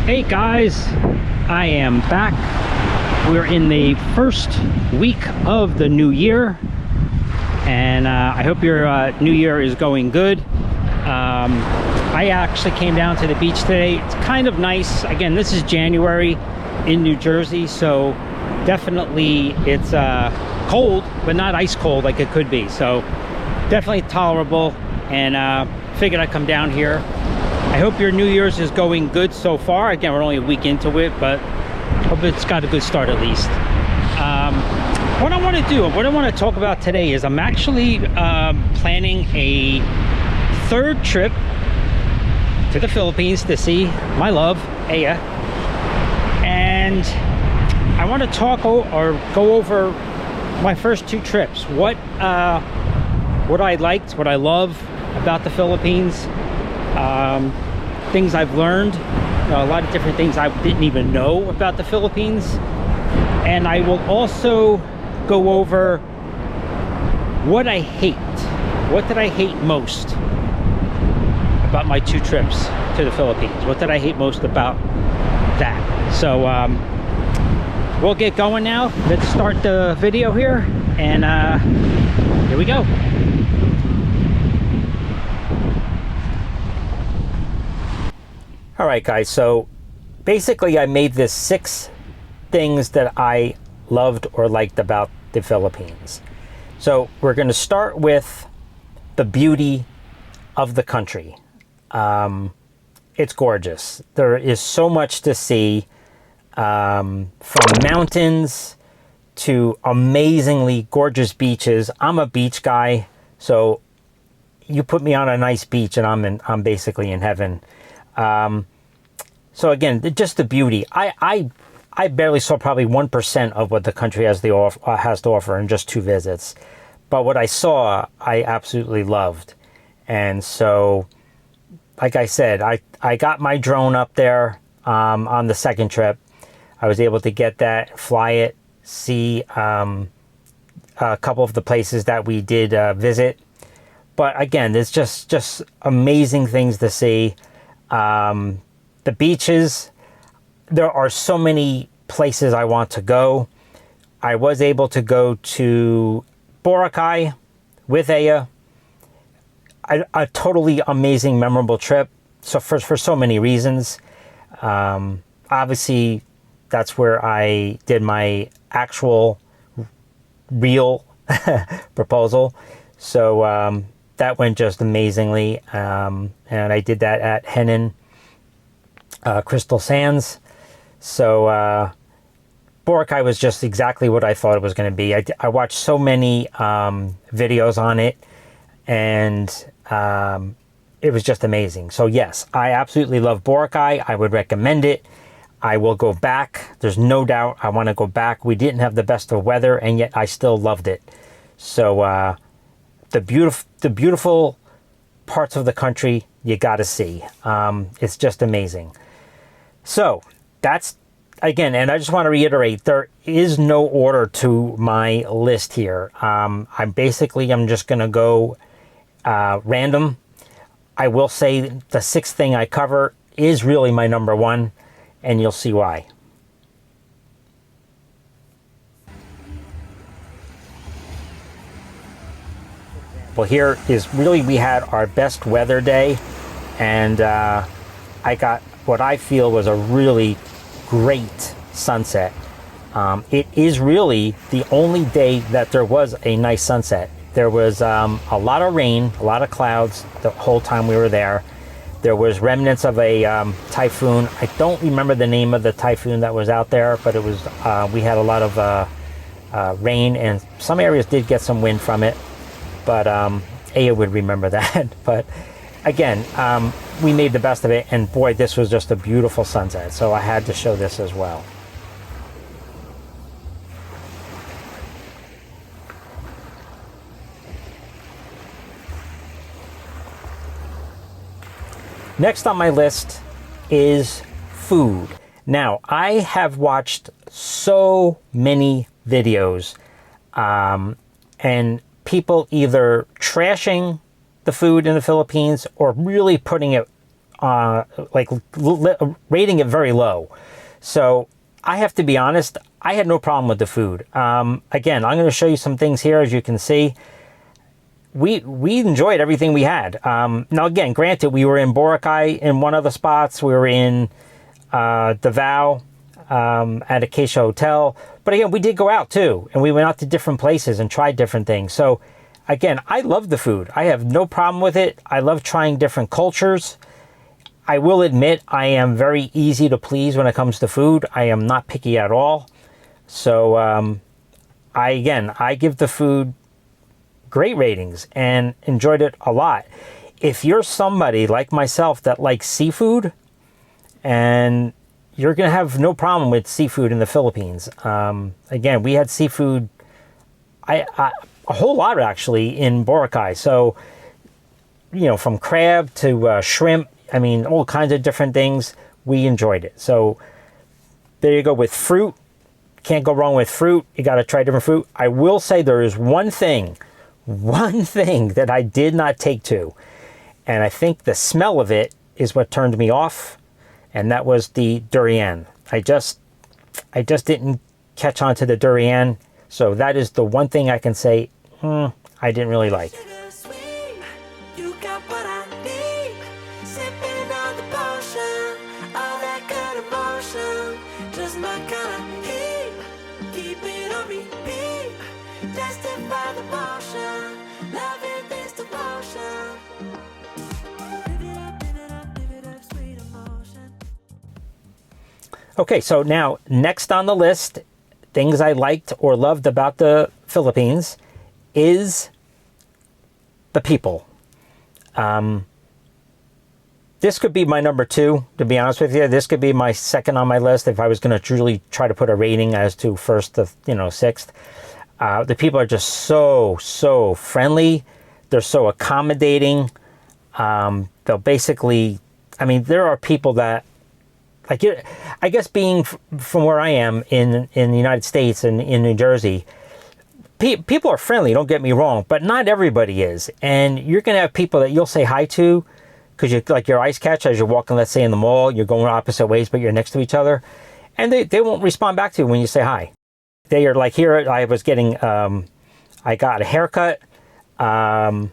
Hey guys, I am back. We're in the first week of the new year, and I hope your new year is going good. I actually came down to the beach today. It's kind of nice. Again, this is January in New Jersey, so definitely it's cold, but not ice cold like it could be. So definitely tolerable, and figured I'd come down here. I hope your New Year's is going good so far. Again, we're only a week into it, but hope it's got a good start at least. What I want to do, what I want to talk about today is I'm actually planning a third trip to the Philippines to see my love, Aya. And I want to talk or go over my first two trips. What I liked, what I love about the Philippines. Things I've learned, a lot of different things I didn't even know about the Philippines. And I will also go over what I hate. What did I hate most about my two trips to the Philippines? What did I hate most about that? So we'll get going now. Let's start the video here, and here we go. All right, guys, so basically I made this 6 things that I loved or liked about the Philippines. So we're going to start with the beauty of the country. It's gorgeous. There is so much to see, from mountains to amazingly gorgeous beaches. I'm a beach guy, so you put me on a nice beach and I'm basically in heaven. So again, just the beauty. I barely saw probably 1% of what the country has to offer in just 2 visits. But what I saw, I absolutely loved. And so, like I said, I got my drone up there on the second trip. I was able to get that, fly it, see a couple of the places that we did visit. But again, there's just amazing things to see. The beaches, there are so many places I want to go. I was able to go to Boracay with Aya. A totally amazing, memorable trip. So for so many reasons. Obviously, that's where I did my actual real proposal. So that went just amazingly. And I did that at Henan Crystal Sands. So Boracay was just exactly what I thought it was going to be. I watched so many videos on it, and it was just amazing. So yes, I absolutely love Boracay. I would recommend it. I will go back. There's no doubt I want to go back. We didn't have the best of weather, and yet I still loved it. So the beautiful parts of the country you got to see. It's just amazing. So that's, again, and I just want to reiterate, there is no order to my list here. I'm just going to go random. I will say the 6th thing I cover is really my number 1, and you'll see why. Well, here is really, we had our best weather day, and I got what I feel was a really great sunset. It is really the only day that there was a nice sunset. There was a lot of rain, a lot of clouds the whole time we were there. There was remnants of a typhoon. I don't remember the name of the typhoon that was out there, but it was we had a lot of rain, and some areas did get some wind from it. But Aya would remember that. But again, we made the best of it, and boy, this was just a beautiful sunset. So I had to show this as well. Next on my list is food. Now, I have watched so many videos and people either trashing the food in the Philippines or really putting it rating it very low. So I have to be honest, I had no problem with the food. Again, I'm going to show you some things here. As you can see, we enjoyed everything we had. Now, again, granted, we were in Boracay in one of the spots. We were in Davao at Acacia Hotel. But again, we did go out too. And we went out to different places and tried different things. So again, I love the food. I have no problem with it. I love trying different cultures. I will admit I am very easy to please when it comes to food. I am not picky at all. So I give the food great ratings and enjoyed it a lot. If you're somebody like myself that likes seafood, and you're going to have no problem with seafood in the Philippines. Again, we had seafood, a whole lot actually, in Boracay. So, from crab to shrimp, I mean, all kinds of different things. We enjoyed it. So there you go with fruit. Can't go wrong with fruit. You got to try different fruit. I will say there is one thing that I did not take to. And I think the smell of it is what turned me off. And that was the durian. I just didn't catch on to the durian. So that is the one thing I can say I didn't really like. Okay, so now next on the list, things I liked or loved about the Philippines is the people. This could be my number 2, to be honest with you. This could be my second on my list if I was going to truly try to put a rating as to first to 6th. The people are just so friendly. They're so accommodating. They'll basically, I mean, there are people that, like, I guess being from where I am in the United States and in New Jersey, people are friendly, don't get me wrong, but not everybody is. And you're going to have people that you'll say hi to because you like your eyes catch as you're walking, let's say in the mall, you're going opposite ways, but you're next to each other. And they won't respond back to you when you say hi. They are like, here I was getting, I got a haircut. I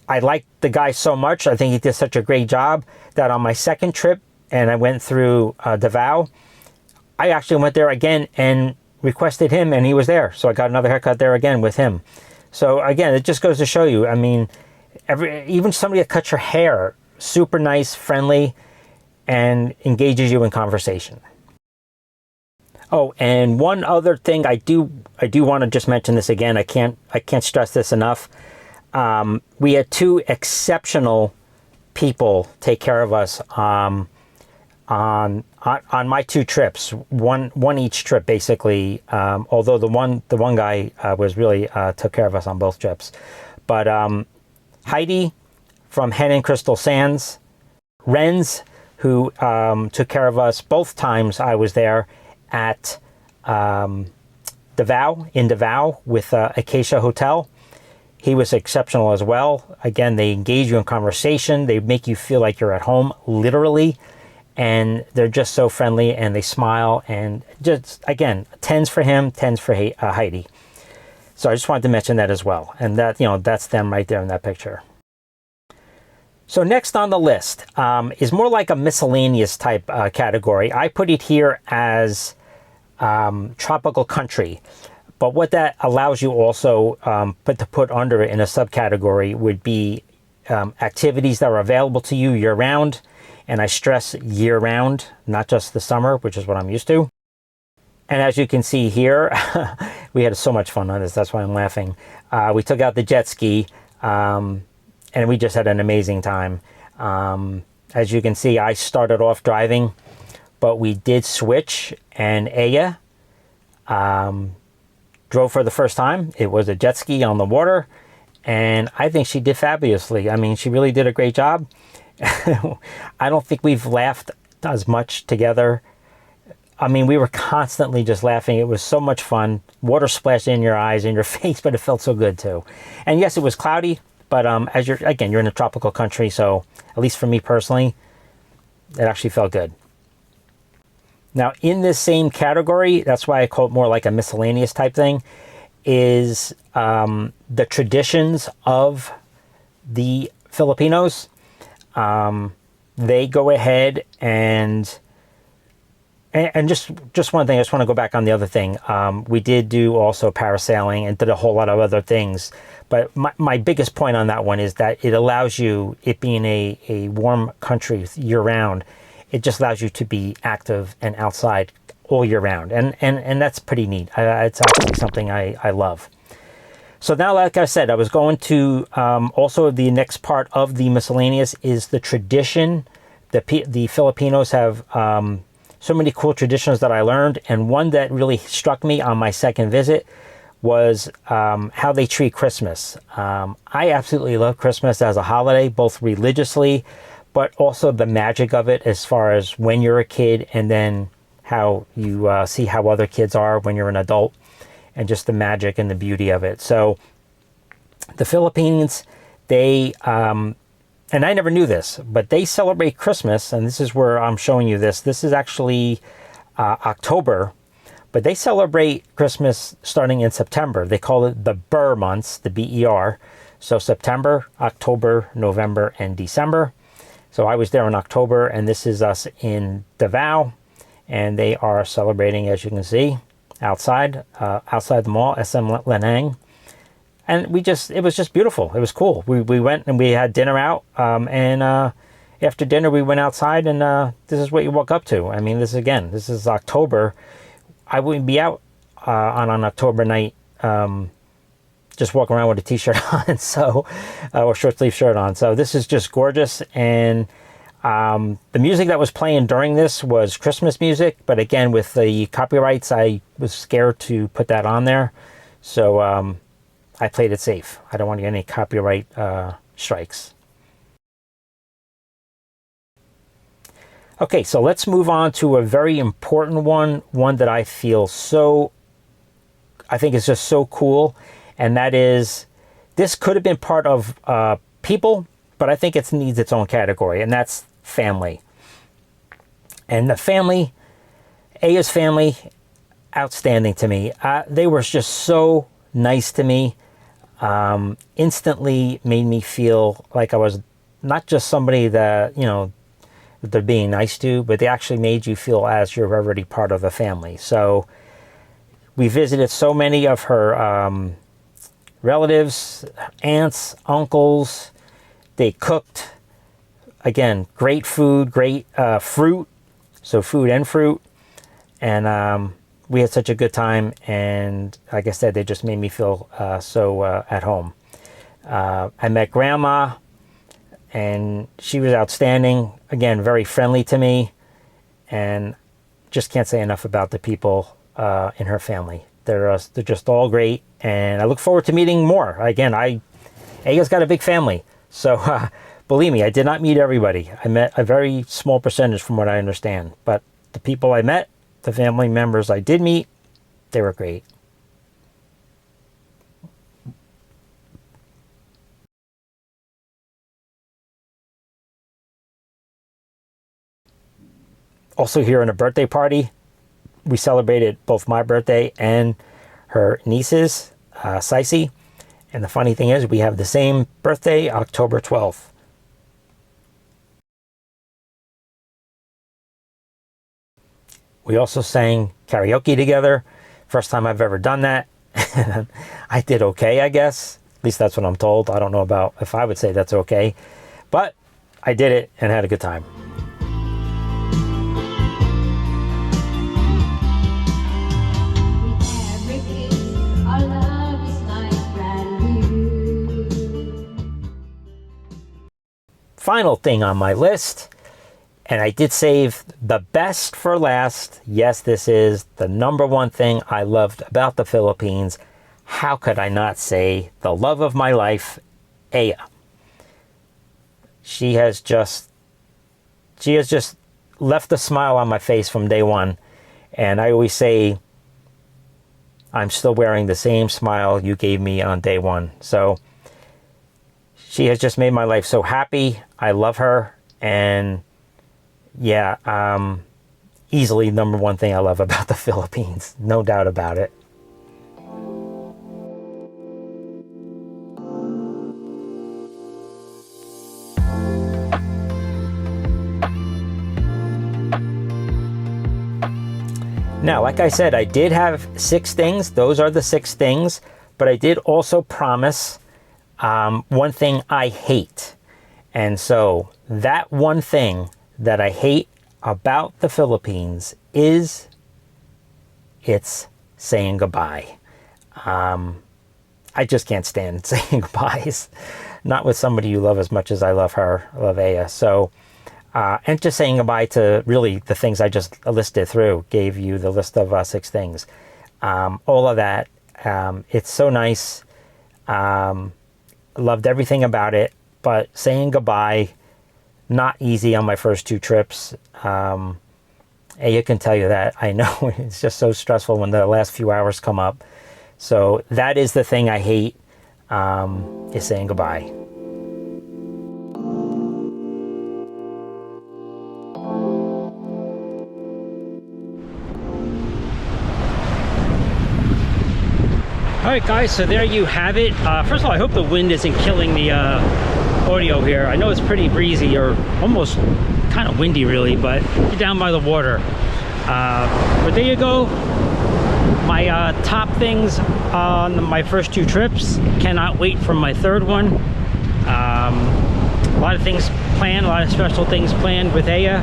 liked the guy so much. I think he did such a great job that on my second trip, and I went through Davao, I actually went there again and requested him, and he was there. So I got another haircut there again with him. So again, it just goes to show you, I mean, even somebody that cuts your hair, super nice, friendly, and engages you in conversation. Oh, and one other thing I do want to just mention this again. I can't stress this enough. We had 2 exceptional people take care of us on my 2 trips, one each trip basically. Although the one guy was really took care of us on both trips. But Heidi from Hen and Crystal Sands, Renz, who took care of us both times I was there at Davao with Acacia Hotel. He was exceptional as well. Again, they engage you in conversation. They make you feel like you're at home, literally. And they're just so friendly, and they smile. And just, again, 10s for him, 10s for Heidi. So I just wanted to mention that as well. And that, that's them right there in that picture. So next on the list is more like a miscellaneous type category. I put it here as tropical country. But what that allows you also to put under it in a subcategory would be activities that are available to you year-round. And I stress year-round, not just the summer, which is what I'm used to. And as you can see here, we had so much fun on this. That's why I'm laughing. We took out the jet ski, and we just had an amazing time. As you can see, I started off driving, but we did switch, and Aya drove for the first time. It was a jet ski on the water, and I think she did fabulously. I mean, she really did a great job. I don't think we've laughed as much together. I mean, we were constantly just laughing. It was so much fun. Water splashed in your eyes and your face, but it felt so good too. And yes, it was cloudy, But as you're in a tropical country, so at least for me personally, it actually felt good. Now, in this same category, that's why I call it more like a miscellaneous type thing, is the traditions of the Filipinos. They go ahead and just one thing, I just want to go back on the other thing. We did do also parasailing and did a whole lot of other things. But my biggest point on that one is that it allows you, it being a warm country year round, it just allows you to be active and outside all year round. And that's pretty neat. It's actually something I love. So now, like I said, I was going to also the next part of the miscellaneous is the tradition. The Filipinos have so many cool traditions that I learned. And one that really struck me on my second visit was how they treat Christmas. I absolutely love Christmas as a holiday, both religiously, but also the magic of it as far as when you're a kid and then how you see how other kids are when you're an adult, and just the magic and the beauty of it. So the Philippines, they, and I never knew this, but they celebrate Christmas, and this is where I'm showing you this. This is actually October, but they celebrate Christmas starting in September. They call it the Ber months, the B-E-R. So September, October, November, and December. So I was there in October, and this is us in Davao, and they are celebrating, as you can see, outside the mall, SM Lenang. And it was just beautiful. It was cool. We went and we had dinner out, and after dinner we went outside, and this is what you walk up to. I mean, this is October. I wouldn't be out on an October night just walking around with a t-shirt on, so or short sleeve shirt on. So this is just gorgeous. And the music that was playing during this was Christmas music, but again, with the copyrights, I was scared to put that on there, so I played it safe. I don't want to get any copyright strikes. Okay, so let's move on to a very important one that I think is just so cool, and that is, this could have been part of people, but I think it needs its own category, and that's family. And the family, Aya's family, outstanding to me. They were just so nice to me. Instantly made me feel like I was not just somebody that, that they're being nice to, but they actually made you feel as you're already part of the family. So we visited so many of her relatives, aunts, uncles. They cooked. Again, great food, great fruit. So food and fruit. And we had such a good time. And like I said, they just made me feel so at home. I met Grandma, and she was outstanding. Again, very friendly to me. And just can't say enough about the people in her family. They're just all great. And I look forward to meeting more. Again, Aya's got a big family. So believe me, I did not meet everybody. I met a very small percentage from what I understand. But the people I met, the family members I did meet, they were great. Also here in a birthday party, we celebrated both my birthday and her niece's, Sicey. And the funny thing is, we have the same birthday, October 12th. We also sang karaoke together. First time I've ever done that. I did okay, I guess. At least that's what I'm told. I don't know about if I would say that's okay. But I did it and had a good time. Final thing on my list, and I did save the best for last. Yes, this is the number one thing I loved about the Philippines. How could I not say the love of my life, Aya? She has just left a smile on my face from day one. And I always say, I'm still wearing the same smile you gave me on day one. So she has just made my life so happy. I love her. And yeah, easily number one thing I love about the Philippines. No doubt about it. Now, like I said, I did have 6 things. Those are the 6 things. But I did also promise one thing I hate. And so that one thing that I hate about the Philippines is it's saying goodbye. I just can't stand saying goodbyes. Not with somebody you love as much as I love her. I love Aya. So, and just saying goodbye to really the things I just listed through, gave you the list of 6 things. All of that. It's so nice. Loved everything about it. But saying goodbye, not easy on my first 2 trips. Aya can tell you that. I know it's just so stressful when the last few hours come up. So that is the thing I hate, is saying goodbye. Alright guys, so there you have it. First of all, I hope the wind isn't killing the audio here. I know it's pretty breezy, or almost kind of windy really, but you're down by the water. But there you go. My top things on my first 2 trips. Cannot wait for my 3rd one. A lot of things planned, a lot of special things planned with Aya.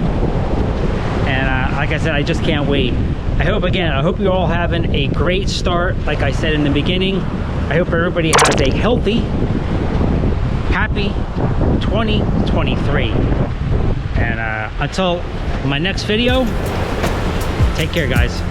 And like I said, I just can't wait. I hope you're all having a great start. Like I said in the beginning, I hope everybody has a healthy, happy 2023. And until my next video, take care, guys.